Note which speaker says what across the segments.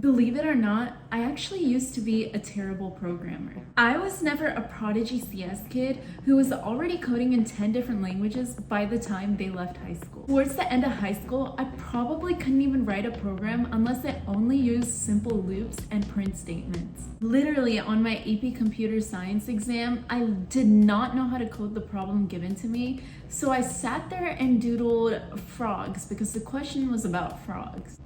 Speaker 1: Believe it or not, I actually used to be a terrible programmer. I was never a prodigy CS kid who was already coding in 10 different languages by the time they left high school. Towards the end of high school, I probably couldn't even write a program unless it only used simple loops and print statements. Literally, on my AP Computer Science exam, I did not know how to code the problem given to me, so I sat there and doodled frogs because the question was about frogs.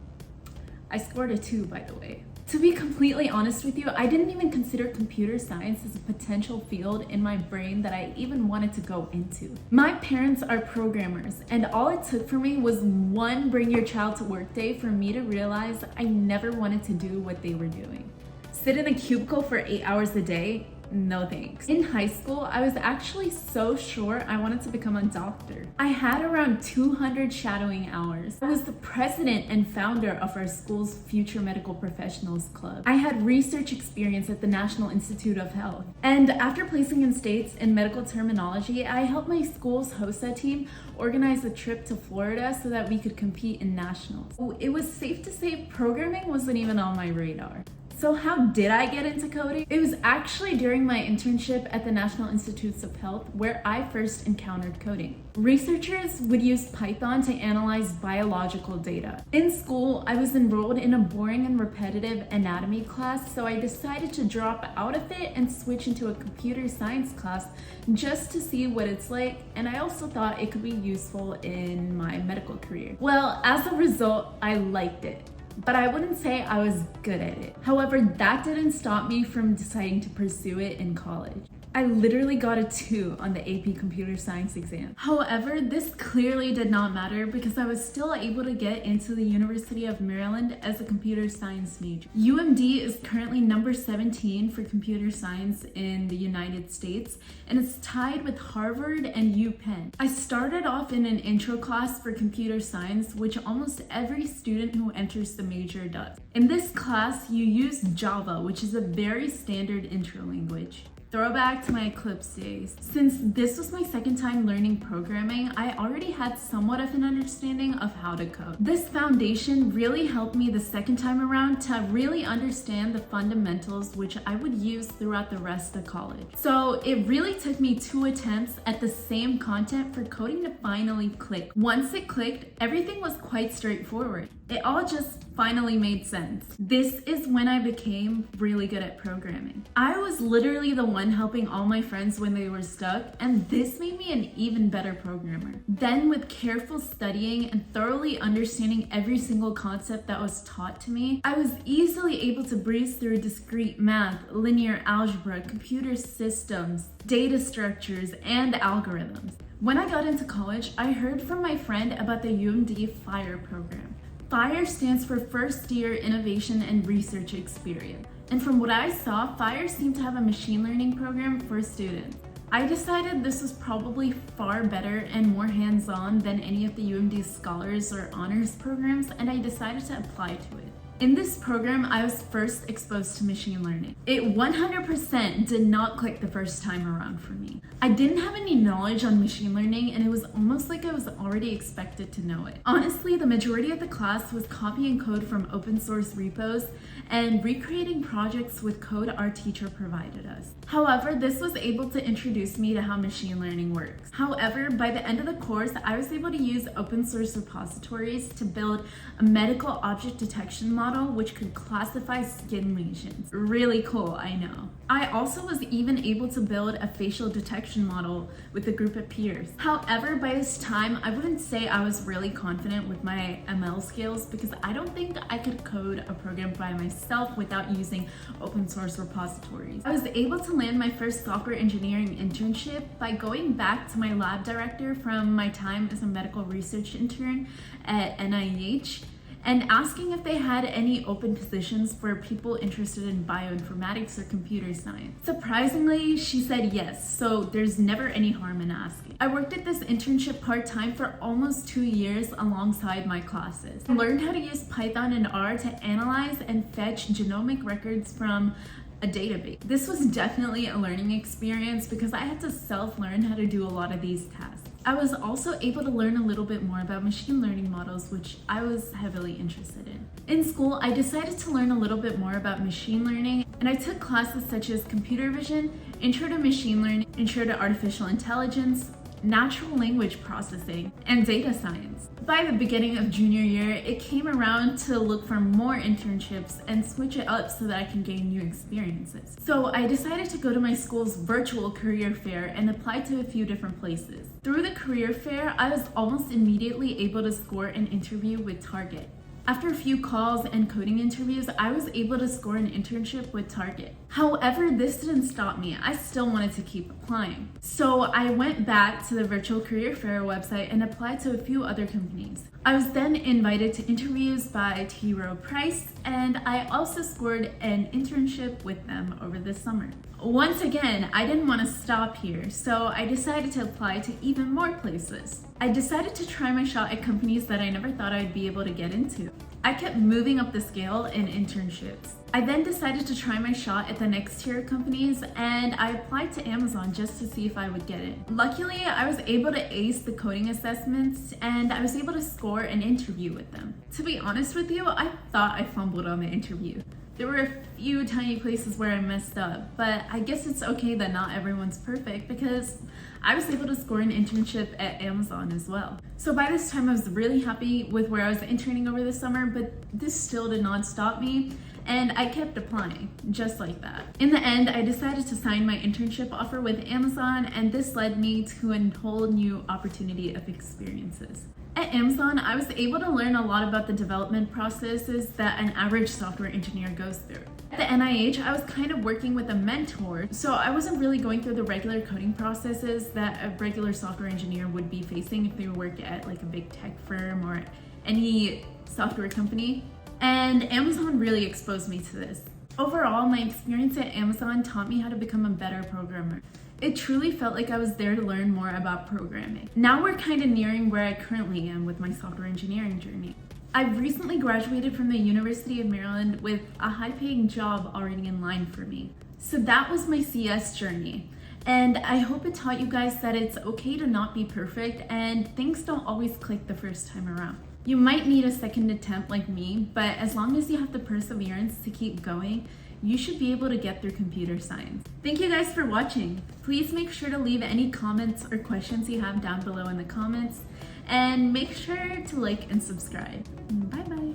Speaker 1: I scored a 2, by the way. To be completely honest with you, I didn't even consider computer science as a potential field in my brain that I even wanted to go into. My parents are programmers, and all it took for me was one bring your child to work day for me to realize I never wanted to do what they were doing. Sit in a cubicle for 8 hours a day? No thanks. In high school, I was actually so sure I wanted to become a doctor. I had around 200 shadowing hours. I was the president and founder of our school's Future Medical Professionals Club. I had research experience at the National Institute of Health. And after placing in states in medical terminology, I helped my school's HOSA team organize a trip to Florida so that we could compete in nationals. It was safe to say programming wasn't even on my radar. So how did I get into coding? It was actually during my internship at the National Institutes of Health where I first encountered coding. Researchers would use Python to analyze biological data. In school, I was enrolled in a boring and repetitive anatomy class, so I decided to drop out of it and switch into a computer science class just to see what it's like, and I also thought it could be useful in my medical career. Well, as a result, I liked it. But I wouldn't say I was good at it. However, that didn't stop me from deciding to pursue it in college. I literally got a 2 on the AP Computer Science exam. However, this clearly did not matter because I was still able to get into the University of Maryland as a computer science major. UMD is currently number 17 for computer science in the United States, and it's tied with Harvard and UPenn. I started off in an intro class for computer science, which almost every student who enters the major does. In this class, you use Java, which is a very standard intro language. Throwback to my Eclipse days. Since this was my second time learning programming, I already had somewhat of an understanding of how to code. This foundation really helped me the second time around to really understand the fundamentals which I would use throughout the rest of college. So it really took me 2 attempts at the same content for coding to finally click. Once it clicked, everything was quite straightforward. It all just finally made sense. This is when I became really good at programming. I was literally the one helping all my friends when they were stuck, and this made me an even better programmer. Then with careful studying and thoroughly understanding every single concept that was taught to me, I was easily able to breeze through discrete math, linear algebra, computer systems, data structures, and algorithms. When I got into college, I heard from my friend about the UMD FIRE program. FIRE stands for First Year Innovation and Research Experience. And from what I saw, FIRE seemed to have a machine learning program for students. I decided this was probably far better and more hands-on than any of the UMD scholars or honors programs, and I decided to apply to it. In this program, I was first exposed to machine learning. It 100% did not click the first time around for me. I didn't have any knowledge on machine learning, and it was almost like I was already expected to know it. Honestly, the majority of the class was copying code from open source repos and recreating projects with code our teacher provided us. However, this was able to introduce me to how machine learning works. However, by the end of the course, I was able to use open source repositories to build a medical object detection model which could classify skin lesions. Really cool, I know. I also was even able to build a facial detection model with a group of peers. However, by this time, I wouldn't say I was really confident with my ML skills because I don't think I could code a program by myself without using open source repositories. I was able to land my first software engineering internship by going back to my lab director from my time as a medical research intern at NIH and asking if they had any open positions for people interested in bioinformatics or computer science. Surprisingly, she said yes, so there's never any harm in asking. I worked at this internship part-time for almost 2 years alongside my classes. I learned how to use Python and R to analyze and fetch genomic records from a database. This was definitely a learning experience because I had to self-learn how to do a lot of these tasks. I was also able to learn a little bit more about machine learning models, which I was heavily interested in. In school, I decided to learn a little bit more about machine learning, and I took classes such as computer vision, intro to machine learning, intro to artificial intelligence, natural language processing, and data science. By the beginning of junior year, it came around to look for more internships and switch it up so that I can gain new experiences. So I decided to go to my school's virtual career fair and apply to a few different places. Through the career fair, I was almost immediately able to score an interview with Target. After a few calls and coding interviews, I was able to score an internship with Target. However, this didn't stop me. I still wanted to keep applying. So I went back to the virtual career fair website and applied to a few other companies. I was then invited to interviews by T. Rowe Price, and I also scored an internship with them over the summer. Once again, I didn't want to stop here, so I decided to apply to even more places. I decided to try my shot at companies that I never thought I'd be able to get into. I kept moving up the scale in internships. I then decided to try my shot at the next tier of companies, and I applied to Amazon just to see if I would get it. Luckily, I was able to ace the coding assessments, and I was able to score an interview with them. To be honest with you, I thought I fumbled on the interview. There were a few tiny places where I messed up, but I guess it's okay that not everyone's perfect because I was able to score an internship at Amazon as well. So by this time I was really happy with where I was interning over the summer, but this still did not stop me, and I kept applying, just like that. In the end, I decided to sign my internship offer with Amazon, and this led me to a whole new opportunity of experiences. At Amazon, I was able to learn a lot about the development processes that an average software engineer goes through. At the NIH, I was kind of working with a mentor, so I wasn't really going through the regular coding processes that a regular software engineer would be facing if they work at like a big tech firm or any software company. And Amazon really exposed me to this. Overall, my experience at Amazon taught me how to become a better programmer. It truly felt like I was there to learn more about programming. Now we're kind of nearing where I currently am with my software engineering journey. I've recently graduated from the University of Maryland with a high-paying job already in line for me. So that was my CS journey. And I hope it taught you guys that it's okay to not be perfect and things don't always click the first time around. You might need a second attempt like me, but as long as you have the perseverance to keep going, you should be able to get through computer science. Thank you guys for watching. Please make sure to leave any comments or questions you have down below in the comments, and make sure to like and subscribe. Bye bye.